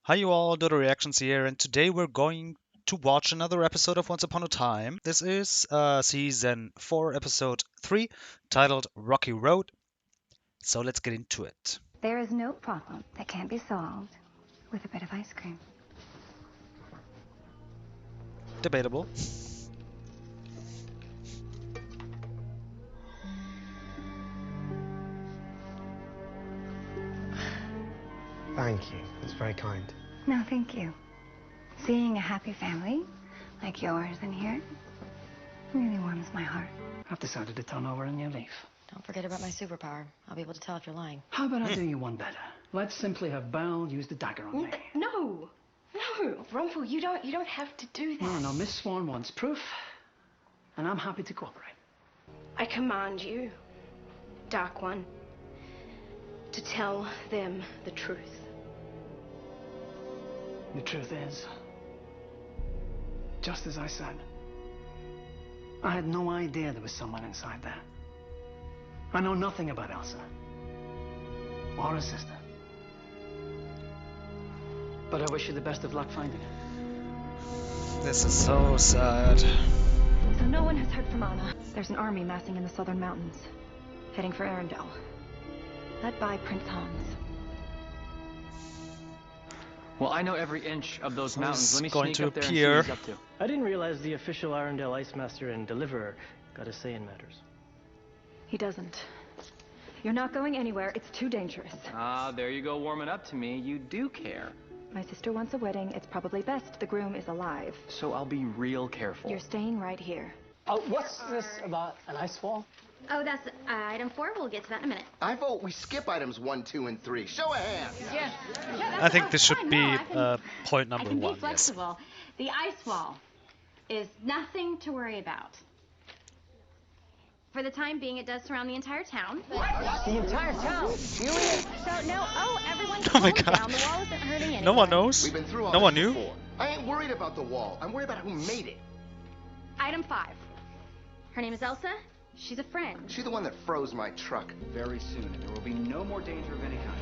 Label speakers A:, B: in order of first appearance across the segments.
A: Hi you all, Dodo Reactions here, and today we're going to watch another episode of Once Upon a Time. This is season 4, episode 3, titled Rocky Road. So let's get into it.
B: There is no problem that can't be solved with a bit of ice cream.
A: Debatable.
C: Thank you. That's very kind.
B: No, thank you. Seeing a happy family like yours in here really warms my heart.
D: I've decided to turn over a new leaf.
E: Don't forget about my superpower. I'll be able to tell if you're lying.
D: How about I do you one better? Let's simply have Belle use the dagger on me.
E: No! Rumple, you don't have to do that.
D: No, Miss Swan wants proof, and I'm happy to cooperate.
F: I command you, Dark One, to tell them the truth.
D: The truth is, just as I said, I had no idea there was someone inside there. I know nothing about Elsa or her sister. But I wish you the best of luck finding her.
A: This is so sad.
B: So no one has heard from Anna. There's an army massing in the southern mountains, heading for Arendelle, led by Prince Hans.
G: Well, I know every inch of those mountains. Let me
A: going
G: sneak
A: to
G: up there
A: appear.
G: and see what he's up to.
H: I didn't realize the official Arendelle Ice Master and Deliverer got a say in matters.
B: He doesn't. You're not going anywhere. It's too dangerous.
G: Ah, there you go warming up to me. You do care.
B: My sister wants a wedding. It's probably best the groom is alive.
G: So I'll be real careful.
B: You're staying right here.
H: Oh, what's this about an ice wall?
I: Oh, that's item 4. We'll get to that in a minute.
C: I vote we skip items 1, 2, and 3. Show of hands.
I: Yeah.
A: I think this should be point
I: I
A: number
I: can
A: 1.
I: be
A: Yes.
I: flexible. The ice wall is nothing to worry about. For the time being, it does surround the entire town.
H: The entire town?
I: So, no, everyone
A: Oh my
I: calm
A: God.
I: down. The wall isn't hurting anyone.
A: No one knows?
C: We've been through all
A: No
C: this
A: one knew?
C: before. I ain't worried about the wall. I'm worried about who made it.
I: Item 5. Her name is Elsa. She's a friend.
C: She's the one that froze my truck.
G: Very soon, and there will be no more danger of any kind.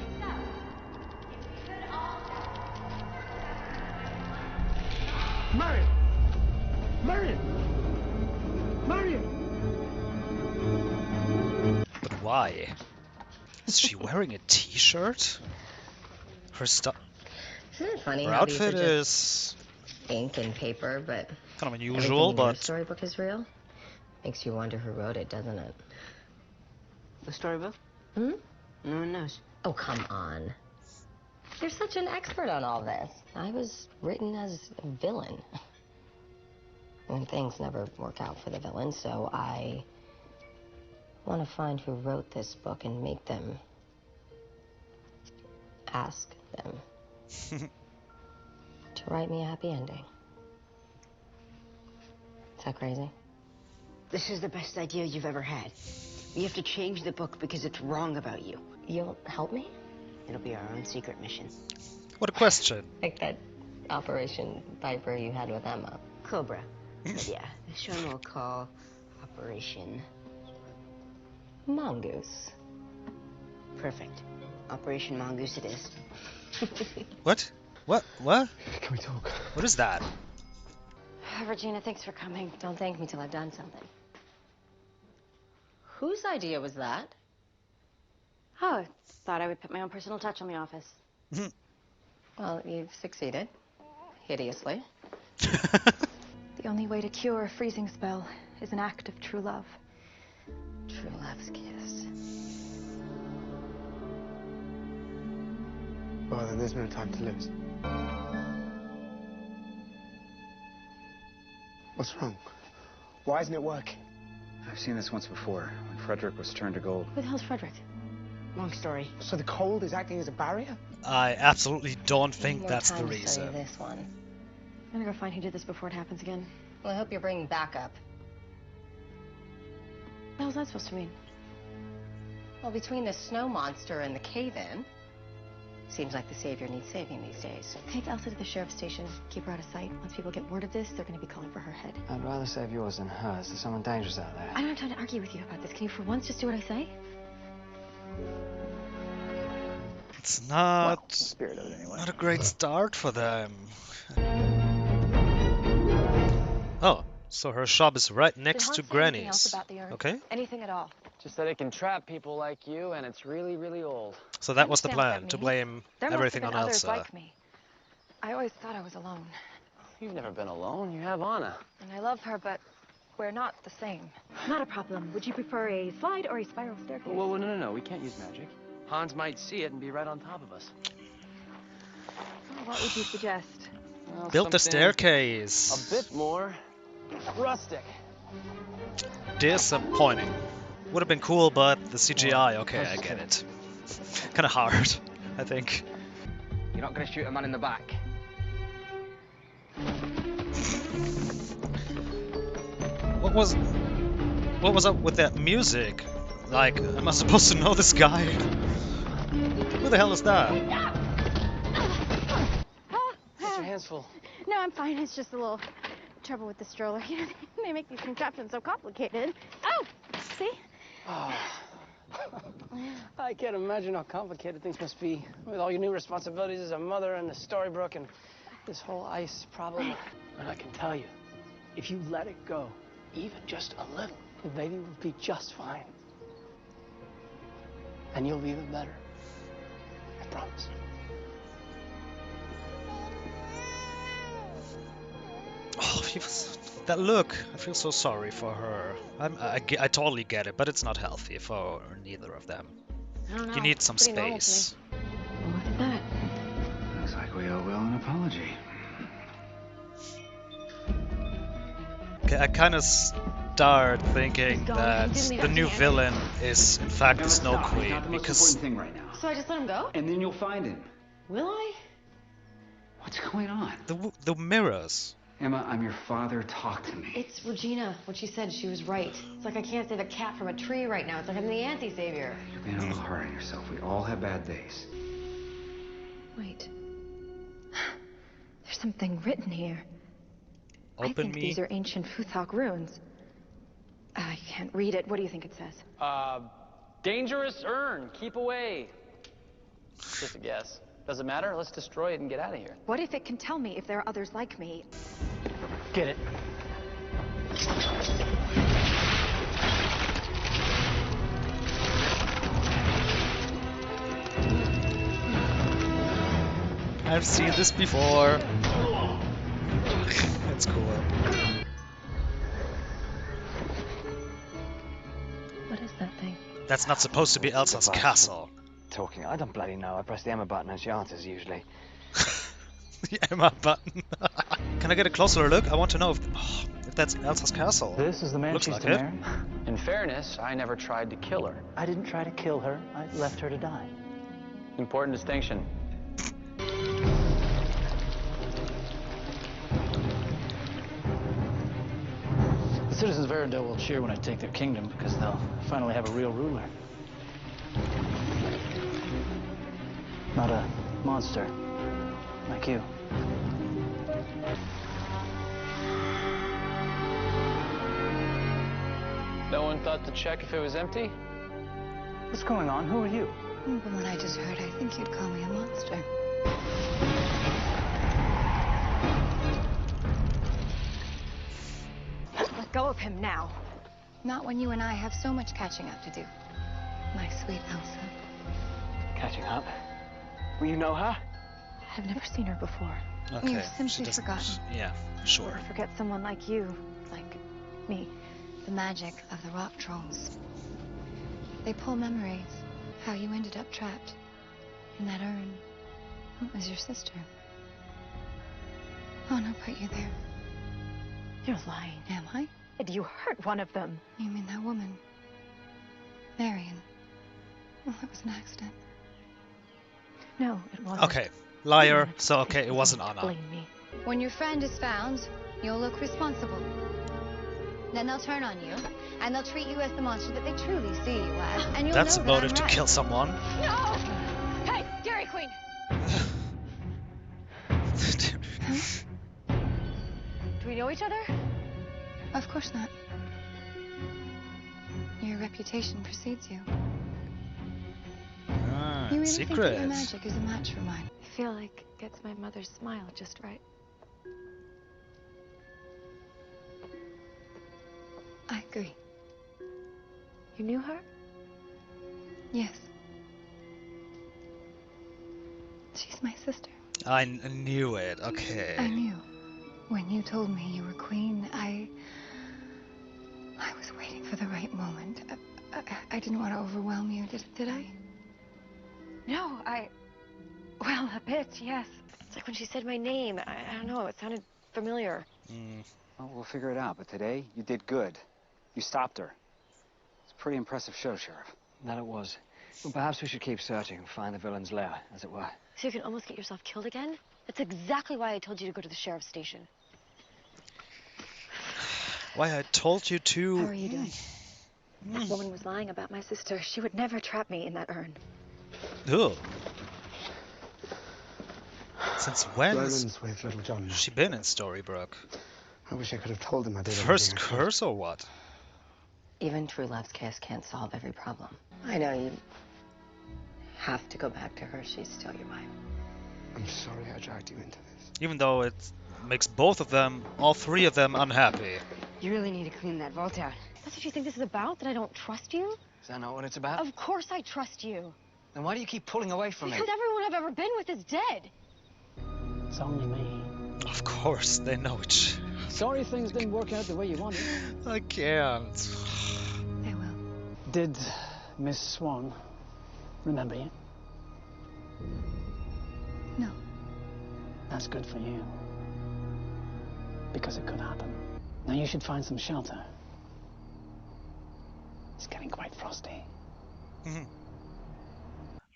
D: Marion! Marion! Marion!
A: But why? Is she wearing a t-shirt? Her stuff.
E: Isn't it funny
A: Her
E: how these are
A: outfit
E: just
A: is
E: ink and paper, but
A: kind of
E: everything
A: unusual,
E: in your
A: but
E: storybook is real? Makes you wonder who wrote it, doesn't it?
H: The storybook?
E: Hmm?
H: No one knows.
E: Oh, come on. You're such an expert on all this. I was written as a villain. And things never work out for the villain, so I want to find who wrote this book and make them ask them to write me a happy ending. Is that crazy?
J: This is the best idea you've ever had. We have to change the book because it's wrong about you.
E: You'll help me?
J: It'll be our own secret mission.
A: what a question.
E: Like that Operation Viper you had with Emma.
J: Cobra. But yeah, this one we'll call Operation
E: Mongoose.
J: Perfect. Operation Mongoose it is.
A: What? What?
C: Can we talk?
A: What is that?
E: Regina, thanks for coming. Don't thank me till I've done something. Whose idea was that?
I: Oh, thought I would put my own personal touch on the office.
E: Well, you've succeeded. Hideously.
B: The only way to cure a freezing spell is an act of true love.
E: True love's kiss.
C: Well, then there's no time to lose. What's wrong? Why isn't it working?
G: I've seen this once before, when Frederick was turned to gold.
J: Who the hell's Frederick? Long story.
C: So the cold is acting as a barrier?
A: I absolutely don't
E: Need
A: think
E: more
A: that's the
E: time to study
A: reason.
E: this one.
B: I'm gonna go find who did this before it happens again.
E: Well, I hope you're bringing backup.
B: What the hell's that supposed to mean?
E: Well, between the snow monster and the cave-in, seems like the savior needs saving these days.
B: Take Elsa to the sheriff's station. Keep her out of sight. Once people get word of this, they're gonna be calling for her head.
H: I'd rather save yours than hers. There's someone dangerous out there.
B: I don't have time to argue with you about this. Can you for once just do what I say?
A: It's
G: Well,
A: not
G: the spirit of it anyway.
A: not a great start for them. Oh, so her shop is right next to Granny's. Okay,
B: Anything at all?
H: Just that it can trap people like you, and it's really, really old.
A: so
B: I
A: that was the
B: understand what that
A: plan, to
B: means.
A: blame
B: There must
A: everything
B: have
A: on
B: been others
A: Elsa.
B: like me. I always thought I was alone.
H: You've never been alone. You have Anna.
B: And I love her, but we're not the same. Not a problem. Would you prefer a slide or a spiral staircase?
H: Whoa, no. We can't use magic. Hans might see it and be right on top of us.
B: What would you suggest?
H: Well,
A: Built the
H: something
A: staircase.
H: a bit more rustic.
A: Disappointing. Would have been cool, but the CGI, okay, I get it. Kind of hard, I think.
K: You're not going to shoot a man in the back.
A: What was up with that music? Like, am I supposed to know this guy? Who the hell is that?
H: Get your hands full.
I: No, I'm fine. It's just a little trouble with the stroller. You know, they make these contraptions so complicated. Oh, see?
H: Oh. I can't imagine how complicated things must be with all your new responsibilities as a mother and the Storybrooke and this whole ice problem. And I can tell you, if you let it go, even just a little, the baby will be just fine. And you'll be even better. I promise.
A: Oh, that look. I feel so sorry for her. I totally get it, but it's not healthy for neither of them.
E: I don't know.
A: You need some
E: Pretty normal to
A: space.
E: me. Look at that.
G: Looks like we owe Will an apology.
A: Okay, I kind of start thinking that the new villain is in fact the Snow
G: Stop. He's
A: Queen,
G: not the most
A: because
G: important thing right now.
E: So I just let him go?
G: And then you'll find him.
E: Will I?
G: What's going on?
A: the mirrors.
G: Emma, I'm your father. Talk to me.
E: It's Regina. What she said, she was right. It's like I can't save a cat from a tree right now. It's like I'm the anti-savior.
G: You're being a little hard on yourself. We all have bad days.
B: Wait. There's something written here. I
A: Open
B: think
A: me.
B: these are ancient Futhok runes. I can't read it. What do you think it says?
H: Dangerous urn. Keep away. Just a guess. Doesn't matter. Let's destroy it and get out of here.
B: What if it can tell me if there are others like me?
H: Get it.
A: I've seen this before. It's cool.
B: What is that thing?
A: That's not supposed to be Elsa's castle.
K: Talking, I don't bloody know. I press the Emma button and she answers usually.
A: The Emma button. Can I get a closer look? I want to know if that's Elsa's castle.
H: This is the man
A: Looks
H: she's
A: like
H: to
A: it.
H: marry. In fairness, I never tried to kill her. I didn't try to kill her. I left her to die. Important distinction. The citizens of Arendelle will cheer when I take their kingdom because they'll finally have a real ruler. Not a monster like you. No one thought to check if it was empty? What's going on? Who are you?
B: From what I just heard, I think you'd call me a monster. Let go of him now. Not when you and I have so much catching up to do. My sweet Elsa.
H: Catching up? Well, you know her?
B: I've never seen her before.
A: Okay.
B: You've
A: she
B: simply
A: doesn't-
B: forgotten.
A: Yeah, sure.
B: Forget someone like you, like me. The magic of the rock trolls. They pull memories. How you ended up trapped in that urn. What was your sister? Oh, no, put you there.
I: You're lying.
B: Am I?
I: You hurt one of them.
B: You mean that woman? Marion. Well, it was an accident.
I: No, it wasn't.
A: Okay, liar. So okay, it wasn't Anna.
I: Blame me.
B: When your friend is found, you'll look responsible. Then they'll turn on you, and they'll treat you as the monster that they truly see you as. And you'll
A: That's
B: know
A: a
B: that I'm
A: motive to
B: right.
A: kill someone.
I: No! Hey, Dairy Queen! Do we know each other?
B: Of course not. Your reputation precedes you.
A: Ah.
B: You really think that your
A: secret.
B: magic is a match for mine?
L: I feel like it gets my mother's smile just right.
B: I agree.
L: You knew her?
B: Yes. She's my sister.
A: I knew it. Okay.
B: I knew. When you told me you were queen, I was waiting for the right moment. I didn't want to overwhelm you, did I?
L: No, well, a bit, yes. It's like when she said my name. I don't know, it sounded familiar.
G: Well, we'll figure it out, but today you did good. You stopped her. It's a pretty impressive show, Sheriff.
K: That it was. Well, perhaps we should keep searching and find the villain's lair, as it were.
L: So you can almost get yourself killed again? That's exactly why I told you to go to the sheriff's station.
A: Why I told you to...
L: How are you doing? That woman was lying about my sister. She would never trap me in that urn.
A: Ugh. Since when
C: Roland's with Little John.
A: has she been in Storybrooke?
C: I wish I could have told him I did
A: First
C: everything I could.
A: curse or what?
E: Even true love's kiss can't solve every problem. I know you have to go back to her. She's still your wife.
C: I'm sorry I dragged you into this.
A: Even though it makes both of them, all three of them, unhappy.
J: You really need to clean that vault out.
L: That's what you think this is about? That I don't trust you?
K: Is that not what it's about?
L: Of course I trust you.
K: Then why do you keep pulling away from me?
L: Because everyone I've ever been with is dead.
H: It's only me.
A: Of course, they know it.
H: Sorry things didn't work out the way you wanted.
A: I can't.
B: They will.
H: Did Miss Swan remember you?
B: No.
H: That's good for you. Because it could happen. Now you should find some shelter. It's getting quite frosty.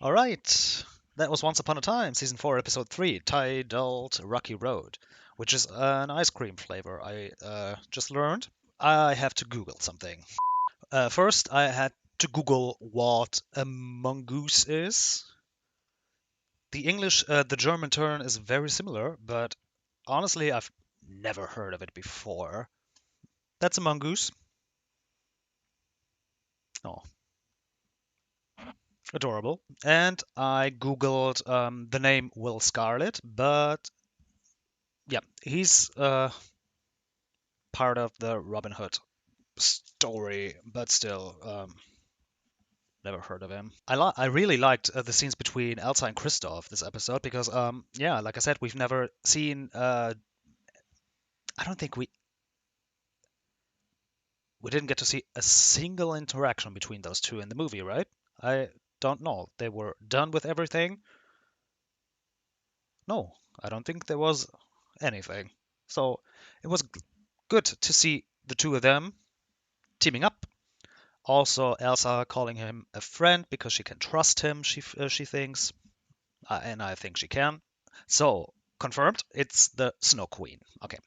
A: All right. That was Once Upon a Time, Season 4, Episode 3, titled Rocky Road, which is an ice cream flavor I just learned. I have to Google something. First, I had to Google what a mongoose is. The German term is very similar, but honestly, I've never heard of it before. That's a mongoose. Oh, adorable. And I googled the name Will Scarlet, but yeah, he's part of the Robin Hood story, but still, never heard of him. I really liked the scenes between Elsa and Kristoff this episode because, yeah, like I said, we've never seen. I don't think we didn't get to see a single interaction between those two in the movie, right? I don't know. They were done with everything. No, I don't think there was anything. So it was good to see the two of them teaming up. Also, Elsa calling him a friend because she can trust him. She thinks, and I think she can. So confirmed, it's the Snow Queen. Okay.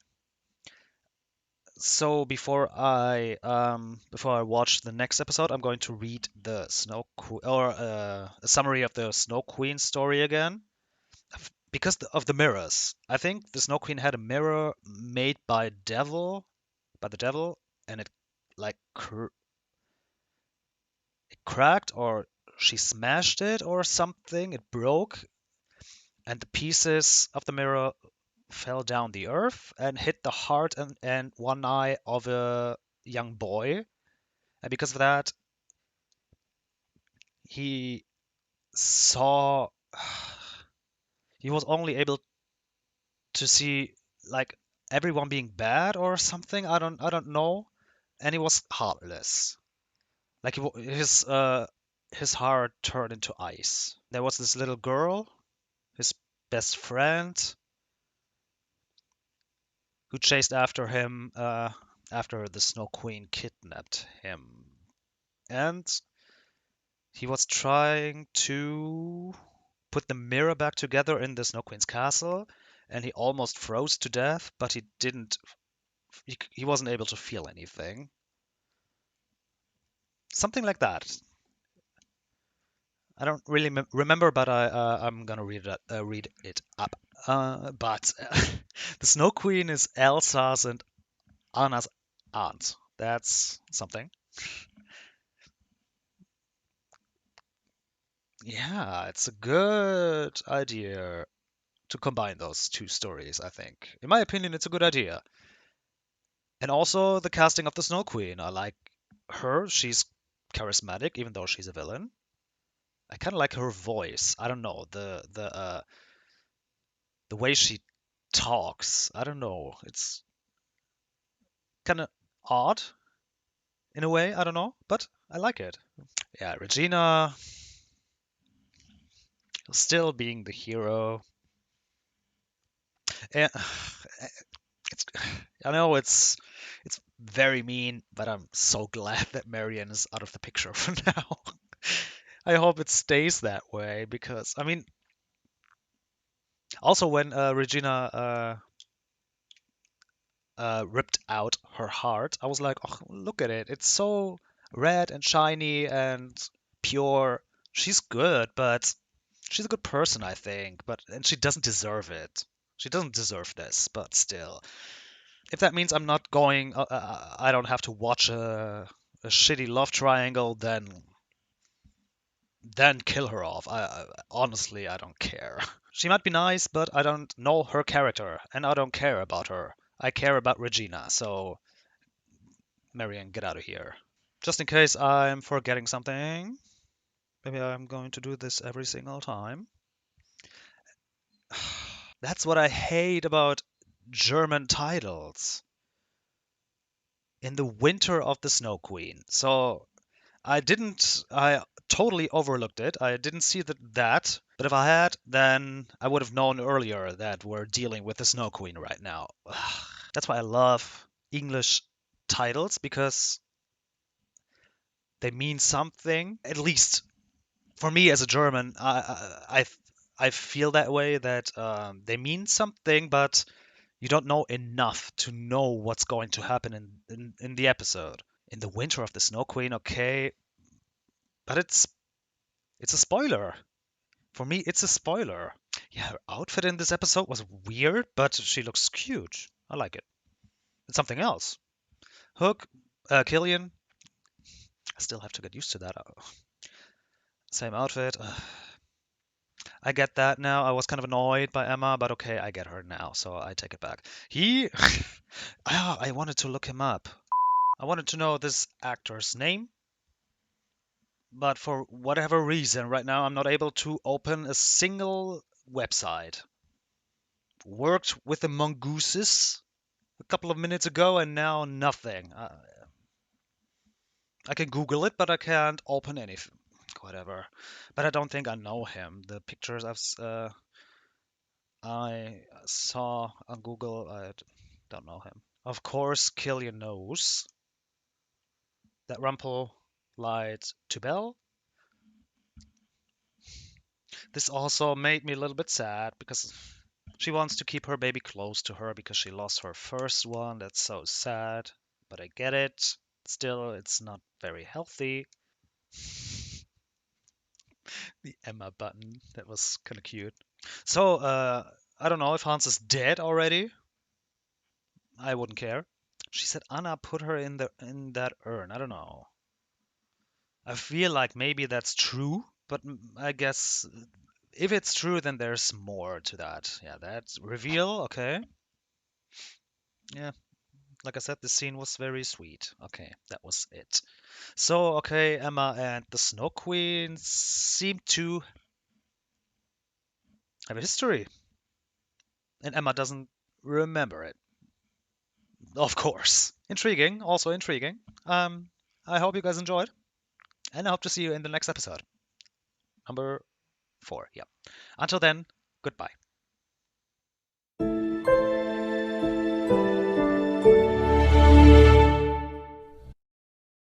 A: So before I watch the next episode, I'm going to read the a summary of the Snow Queen story again, because of the mirrors. I think the Snow Queen had a mirror made by the devil, and it like it cracked, or she smashed it or something. It broke, and the pieces of the mirror fell down the earth and hit the heart and one eye of a young boy. And because of that, he saw. He was only able to see like everyone being bad or something. I don't know. And he was heartless. Like his heart turned into ice. There was this little girl, his best friend, who chased after him after the Snow Queen kidnapped him. And he was trying to put the mirror back together in the Snow Queen's castle, and he almost froze to death, but he didn't. He wasn't able to feel anything. Something like that. I don't really remember, but I'm gonna read it up. But the Snow Queen is Elsa's and Anna's aunt. That's something. Yeah, it's a good idea to combine those two stories, I think. In my opinion, it's a good idea. And also the casting of the Snow Queen. I like her. She's charismatic, even though she's a villain. I kind of like her voice. I don't know the way she talks. I don't know. It's kind of odd in a way. I don't know, but I like it. Yeah, Regina still being the hero. And it's I know it's very mean, but I'm so glad that Marion is out of the picture for now. I hope it stays that way because I mean, also when Regina ripped out her heart, I was like, oh, look at it. It's so red and shiny and pure. She's good, but she's a good person, I think. And she doesn't deserve it. She doesn't deserve this, but still. If that means I'm not going, I don't have to watch a shitty love triangle, then kill her off. Honestly, I don't care. She might be nice, but I don't know her character, and I don't care about her. I care about Regina, so Marion, get out of here. Just in case I'm forgetting something, maybe I'm going to do this every single time. That's what I hate about German titles. In the Winter of the Snow Queen. So I totally overlooked it. I didn't see that. But if I had, then I would have known earlier that we're dealing with the Snow Queen right now. That's why I love English titles because they mean something. At least for me as a German, I feel that way that they mean something, but you don't know enough to know what's going to happen in the episode. In the Winter of the Snow Queen, okay, but it's a spoiler. For me, it's a spoiler. Yeah, her outfit in this episode was weird, but she looks cute. I like it. It's something else. Hook, Killian, I still have to get used to that. Same outfit. I get that now. I was kind of annoyed by Emma, but okay, I get her now, so I take it back. He. I wanted to look him up. I wanted to know this actor's name, but for whatever reason, right now I'm not able to open a single website. Worked with the Mongooses a couple of minutes ago, and now nothing. I can Google it, but I can't open anything. Whatever. But I don't think I know him. The pictures I saw on Google, I don't know him. Of course, Killian knows that Rumple lied to Belle. This also made me a little bit sad because she wants to keep her baby close to her because she lost her first one. That's so sad, but I get it. Still, it's not very healthy. The Emma button, that was kind of cute. So, I don't know if Hans is dead already. I wouldn't care. She said Anna put her in that urn. I don't know. I feel like maybe that's true, but I guess if it's true, then there's more to that. Yeah, that reveal. Okay. Yeah, like I said, the scene was very sweet. Okay, that was it. So, okay, Emma and the Snow Queen seem to have a history, and Emma doesn't remember it. Of course. Intriguing, also intriguing. I hope you guys enjoyed, and I hope to see you in the next episode. Number 4. Yep. Until then, goodbye.